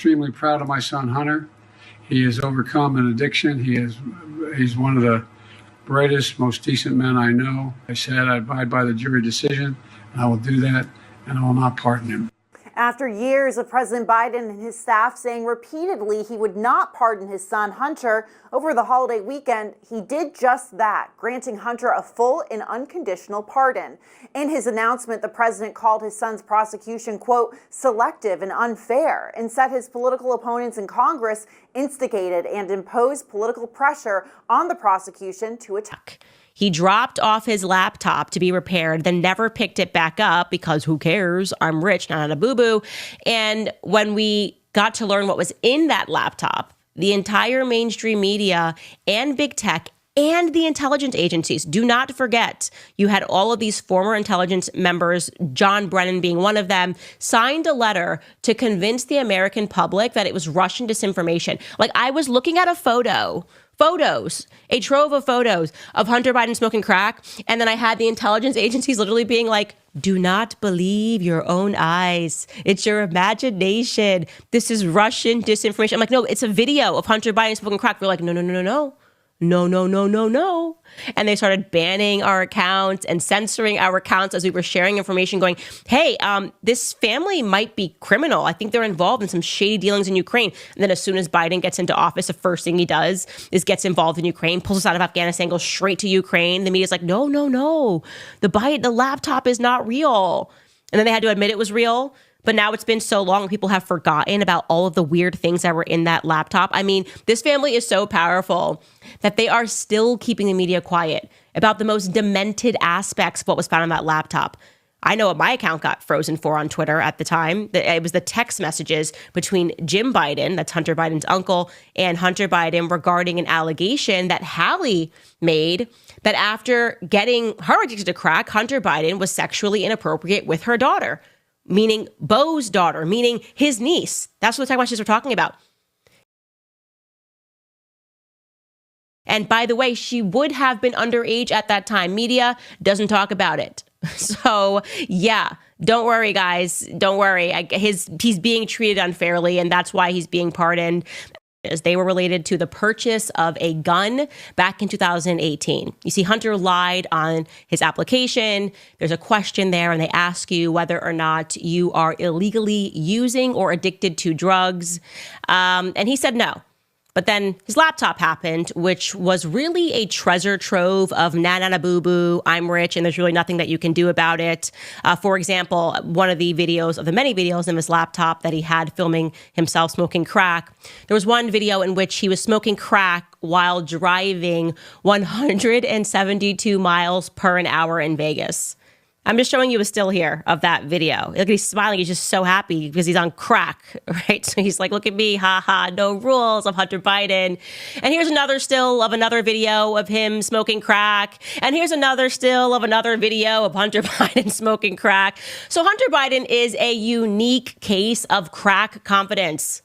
extremely proud of my son, Hunter. He has overcome an addiction. He's one of the brightest, most decent men I know. I said I abide by the jury decision, and I will do that, and I will not pardon him. After years of President Biden and his staff saying repeatedly he would not pardon his son, Hunter, over the holiday weekend, he did just that, granting Hunter a full and unconditional pardon. In his announcement, the president called his son's prosecution, quote, selective and unfair, and said his political opponents in Congress instigated and imposed political pressure on the prosecution to attack. He dropped off his laptop to be repaired, then never picked it back up because who cares? I'm rich, not a boo-boo. And when we got to learn what was in that laptop, the entire mainstream media and big tech and the intelligence agencies, do not forget, you had all of these former intelligence members, John Brennan being one of them, signed a letter to convince the American public that it was Russian disinformation. Like, I was looking at a a trove of photos of Hunter Biden smoking crack. And then I had the intelligence agencies literally being like, do not believe your own eyes. It's your imagination. This is Russian disinformation. I'm like, no, it's a video of Hunter Biden smoking crack. We're like, no. No. And they started banning our accounts and censoring our accounts as we were sharing information going, hey, this family might be criminal. I think they're involved in some shady dealings in Ukraine. And then as soon as Biden gets into office, the first thing he does is gets involved in Ukraine, pulls us out of Afghanistan, goes straight to Ukraine. The media's like, no. The laptop is not real. And then they had to admit it was real. But now it's been so long, people have forgotten about all of the weird things that were in that laptop. I mean, this family is so powerful that they are still keeping the media quiet about the most demented aspects of what was found on that laptop. I know what my account got frozen for on Twitter at the time. It was the text messages between Jim Biden, that's Hunter Biden's uncle, and Hunter Biden regarding an allegation that Hallie made that after getting her addicted to crack, Hunter Biden was sexually inappropriate with her daughter. Meaning Beau's daughter, meaning his niece. That's what the text messages we're talking about. And by the way, she would have been underage at that time. Media doesn't talk about it. So yeah, don't worry, guys. Don't worry. He's being treated unfairly, and that's why he's being pardoned. As they were related to the purchase of a gun back in 2018. You see, Hunter lied on his application. There's a question there, and they ask you whether or not you are illegally using or addicted to drugs. And he said no. But then his laptop happened, which was really a treasure trove of na boo boo, I'm rich, and there's really nothing that you can do about it. For example, one of the videos of the many videos in his laptop that he had filming himself smoking crack, there was one video in which he was smoking crack while driving 172 miles per an hour in Vegas. I'm just showing you a still here of that video. Look, he's smiling. He's just so happy because he's on crack, right? So he's like, look at me, no rules of Hunter Biden. And here's another still of another video of him smoking crack. And here's another still of another video of Hunter Biden smoking crack. So Hunter Biden is a unique case of crack confidence.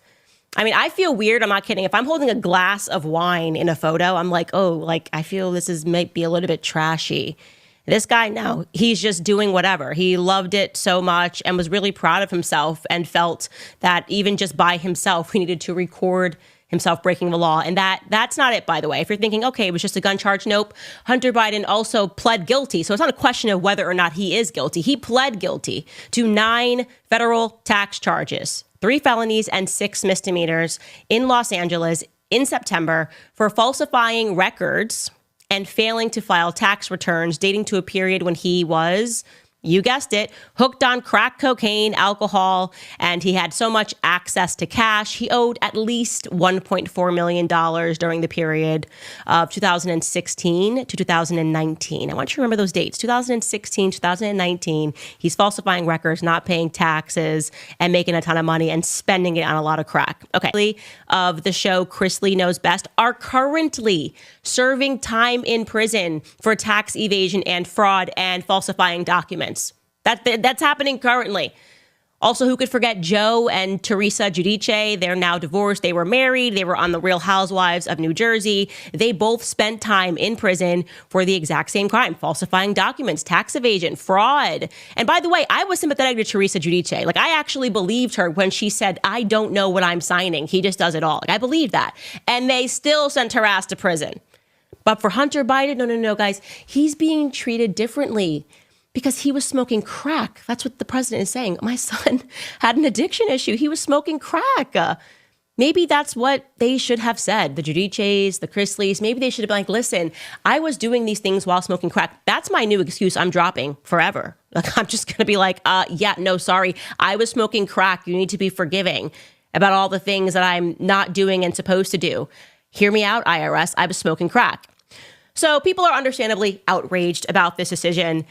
I mean, I feel weird. I'm not kidding. If I'm holding a glass of wine in a photo, I'm like, oh, like I feel this might be a little bit trashy. This guy, no, he's just doing whatever. He loved it so much and was really proud of himself and felt that even just by himself, he needed to record himself breaking the law. And that's not it, by the way. If you're thinking, okay, it was just a gun charge. Nope. Hunter Biden also pled guilty. So it's not a question of whether or not he is guilty. He pled guilty to 9 federal tax charges, 3 felonies and 6 misdemeanors in Los Angeles in September for falsifying records and failing to file tax returns dating to a period when he was, you guessed it, hooked on crack cocaine, alcohol, and he had so much access to cash. He owed at least $1.4 million during the period of 2016 to 2019. I want you to remember those dates, 2016, 2019. He's falsifying records, not paying taxes, and making a ton of money and spending it on a lot of crack. Okay. Of the show Chris Lee Knows Best are currently serving time in prison for tax evasion and fraud and falsifying documents. That's happening currently. Also, who could forget Joe and Teresa Giudice? They're now divorced. They were married. They were on The Real Housewives of New Jersey. They both spent time in prison for the exact same crime: falsifying documents, tax evasion, fraud. And by the way, I was sympathetic to Teresa Giudice. Like, I actually believed her when she said, "I don't know what I'm signing. He just does it all." Like, I believed that. And they still sent her ass to prison. But for Hunter Biden, no, guys, he's being treated differently because he was smoking crack. That's what the president is saying. My son had an addiction issue. He was smoking crack. Maybe that's what they should have said. The Giudices, the Chrisleys, maybe they should have been like, listen, I was doing these things while smoking crack. That's my new excuse I'm dropping forever. Like, I'm just going to be like, yeah, no, sorry. I was smoking crack. You need to be forgiving about all the things that I'm not doing and supposed to do. Hear me out, IRS. I was smoking crack. So people are understandably outraged about this decision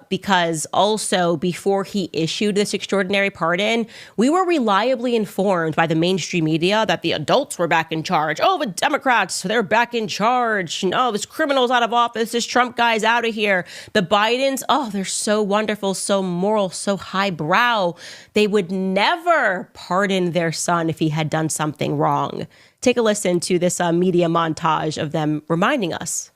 because also before he issued this extraordinary pardon, we were reliably informed by the mainstream media that the adults were back in charge. Oh, the Democrats, they're back in charge. No, this criminal's out of office. This Trump guy's out of here. The Bidens, oh, they're so wonderful, so moral, so highbrow. They would never pardon their son if he had done something wrong. Take a listen to this media montage of them reminding us.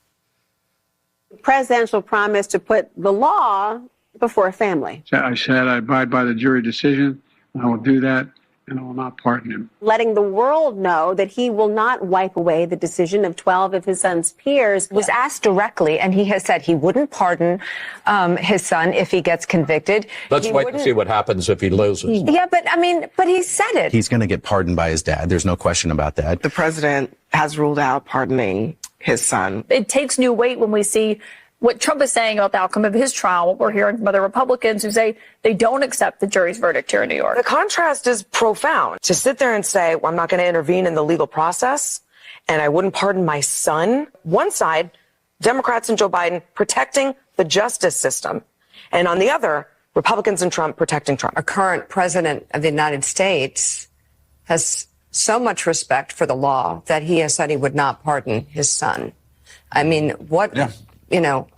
Presidential promise to put the law before a family. I said I abide by the jury decision. I will do that, and I will not pardon him. Letting the world know that he will not wipe away the decision of 12 of his son's peers. Was asked directly, and he has said he wouldn't pardon his son if he gets convicted. Let's wait and see what happens if he loses. Yeah, but he said it. He's going to get pardoned by his dad. There's no question about that. The president has ruled out pardoning his son. It takes new weight when we see what Trump is saying about the outcome of his trial, what we're hearing from other Republicans who say they don't accept the jury's verdict here in New York. The contrast is profound. To sit there and say, well, I'm not going to intervene in the legal process and I wouldn't pardon my son. One side, Democrats and Joe Biden protecting the justice system. And on the other, Republicans and Trump protecting Trump. Our current president of the United States has so much respect for the law that he has said he would not pardon his son. I mean,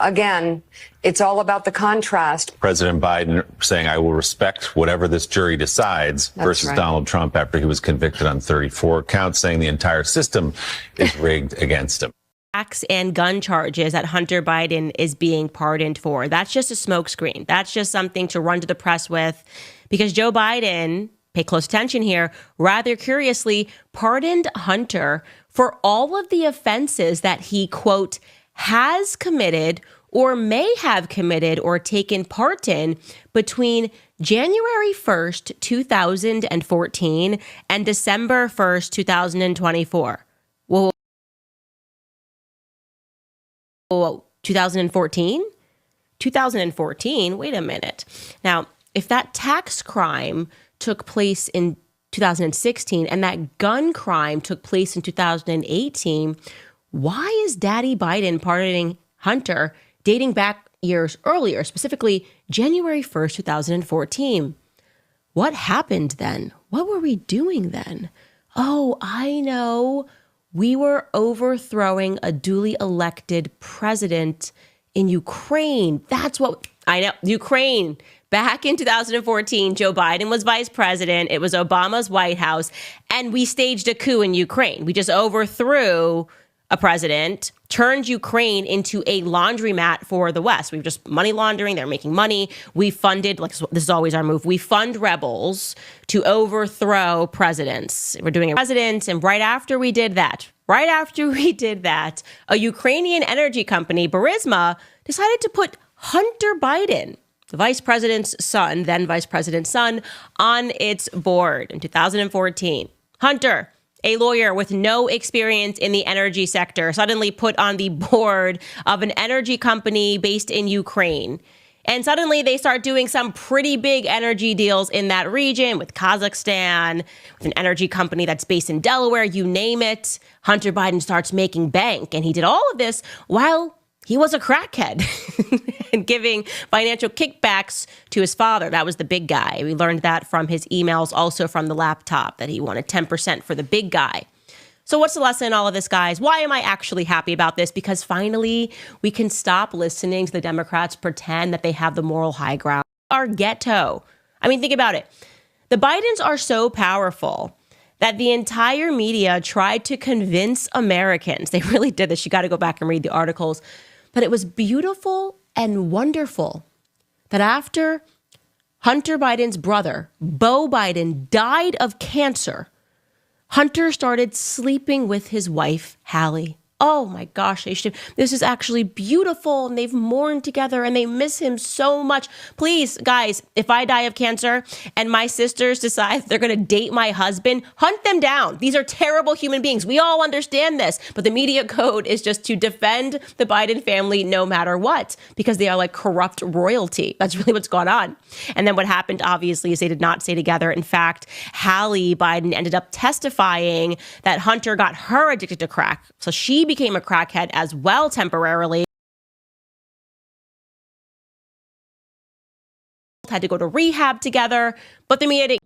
again, it's all about the contrast. President Biden saying, I will respect whatever this jury decides, versus right. Donald Trump after he was convicted on 34 counts, saying the entire system is rigged against him. Tax and gun charges that Hunter Biden is being pardoned for. That's just a smokescreen. That's just something to run to the press with, because Joe Biden, pay close attention here, rather curiously pardoned Hunter for all of the offenses that he, quote, has committed or may have committed or taken part in between January 1st, 2014 and December 1st, 2024. Whoa, 2014? 2014? Wait a minute. Now, if that tax crime took place in 2016 and that gun crime took place in 2018, why is Daddy Biden pardoning Hunter dating back years earlier, specifically January 1st, 2014? What happened then? What were we doing then? Oh, I know. We were overthrowing a duly elected president in Ukraine. That's what I know. Ukraine. Back in 2014, Joe Biden was vice president. It was Obama's White House. And we staged a coup in Ukraine. We just overthrew a president, turned Ukraine into a laundromat for the West. We were just money laundering. They're making money. We funded, like this is always our move, we fund rebels to overthrow presidents. We're doing a president. And right after we did that, a Ukrainian energy company, Burisma, decided to put Hunter Biden, the vice president's son, then vice president's son, on its board in 2014. Hunter, a lawyer with no experience in the energy sector, suddenly put on the board of an energy company based in Ukraine. And suddenly they start doing some pretty big energy deals in that region with Kazakhstan, with an energy company that's based in Delaware, you name it. Hunter Biden starts making bank. And he did all of this while he was a crackhead and giving financial kickbacks to his father. That was the big guy. We learned that from his emails, also from the laptop, that he wanted 10% for the big guy. So what's the lesson in all of this, guys? Why am I actually happy about this? Because finally, we can stop listening to the Democrats pretend that they have the moral high ground. Our ghetto. I mean, think about it. The Bidens are so powerful that the entire media tried to convince Americans. They really did this. You got to go back and read the articles. But it was beautiful and wonderful that after Hunter Biden's brother, Beau Biden, died of cancer, Hunter started sleeping with his wife, Hallie. Oh my gosh, this is actually beautiful, and they've mourned together and they miss him so much. Please, guys, if I die of cancer and my sisters decide they're going to date my husband, hunt them down. These are terrible human beings. We all understand this, but the media code is just to defend the Biden family no matter what, because they are like corrupt royalty. That's really what's going on. And then what happened, obviously, is they did not stay together. In fact, Hallie Biden ended up testifying that Hunter got her addicted to crack. So she became a crackhead as well temporarily. Had to go to rehab together, but the media.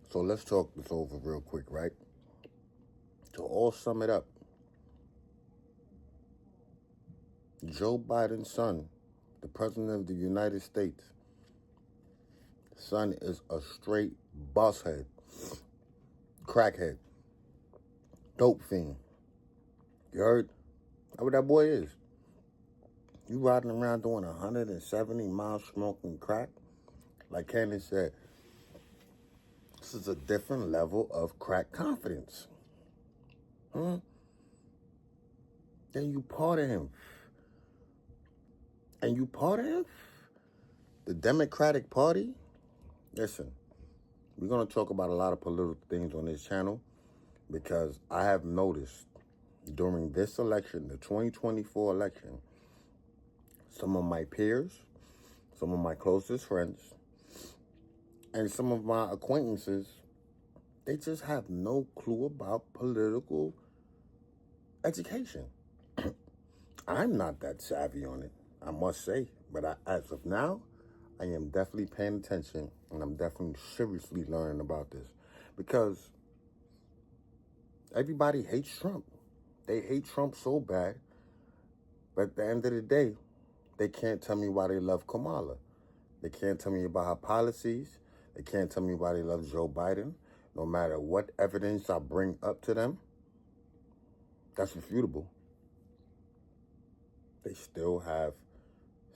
So let's talk this over real quick, right? To all sum it up, Joe Biden's son, the president of the United States, son is a straight bosshead, crackhead, dope fiend. You heard? That's what that boy is. You riding around doing 170 miles smoking crack? Like Candace said, this is a different level of crack confidence. Then you part of him. And you part of him? The Democratic Party? Listen, we're going to talk about a lot of political things on this channel because I have noticed during this election, the 2024 election, some of my peers, some of my closest friends, and some of my acquaintances, they just have no clue about political education. I'm not that savvy on it, I must say. But as of now, I am definitely paying attention, and I'm definitely seriously learning about this. Because everybody hates Trump. They hate Trump so bad, but at the end of the day, they can't tell me why they love Kamala. They can't tell me about her policies. They can't tell me why they love Joe Biden. No matter what evidence I bring up to them, that's refutable. They still have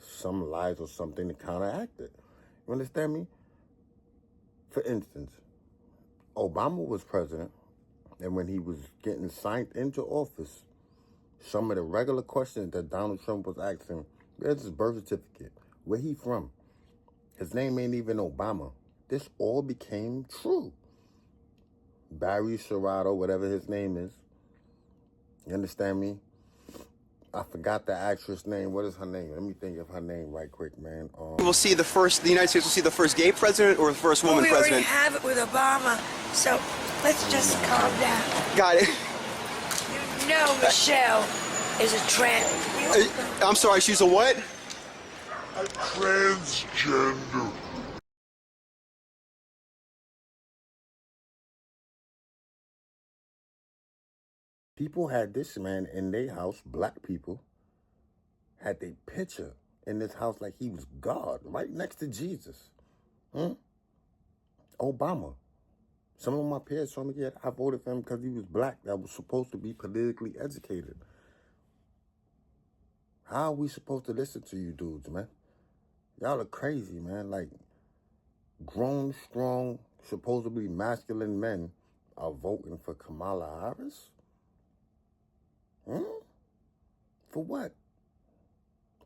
some lies or something to counteract it. You understand me? For instance, Obama was president, and when he was getting signed into office, some of the regular questions that Donald Trump was asking, where's his birth certificate? Where he from? His name ain't even Obama. This all became true. Barry Serrato, whatever his name is. You understand me? I forgot the actress name. What is her name? Let me think of her name right quick, man. We'll see the United States will see the first gay president or the first woman president? We already have it with Obama, so let's just calm down. Got it. You know Michelle is a trans... I'm sorry, she's a what? A transgender. People had this man in their house, black people, had their picture in this house like he was God, right next to Jesus. Obama. Some of my peers told me, yeah, I voted for him because he was black. That was supposed to be politically educated. How are we supposed to listen to you dudes, man? Y'all are crazy, man. Like, grown, strong, supposedly masculine men are voting for Kamala Harris? For what?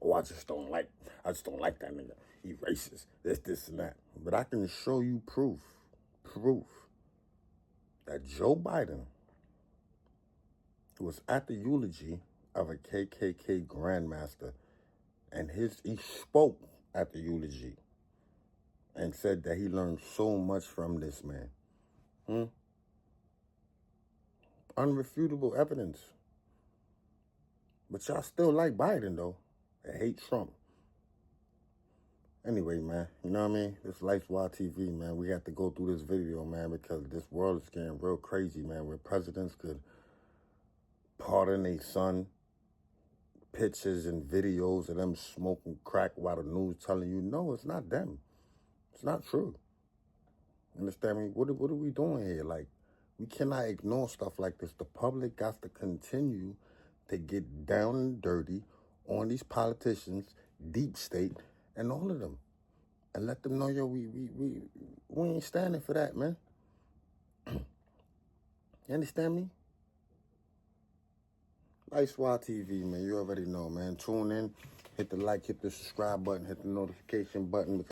Oh, I just don't like that nigga. He racist. This, and that. But I can show you proof that Joe Biden was at the eulogy of a KKK grandmaster, and he spoke at the eulogy and said that he learned so much from this man. Unrefutable evidence. But y'all still like Biden, though. They hate Trump. Anyway, man, you know what I mean? This Life's Wild TV, man. We have to go through this video, man, because this world is getting real crazy, man, where presidents could pardon their son, pictures and videos of them smoking crack while the news telling you, no, it's not them. It's not true. Understand me? What are we doing here? Like, we cannot ignore stuff like this. The public got to continue to get down and dirty on these politicians, deep state, and all of them. And let them know, yo, we ain't standing for that, man. You understand me? IceWire TV, man. You already know, man. Tune in, hit the like, hit the subscribe button, hit the notification button.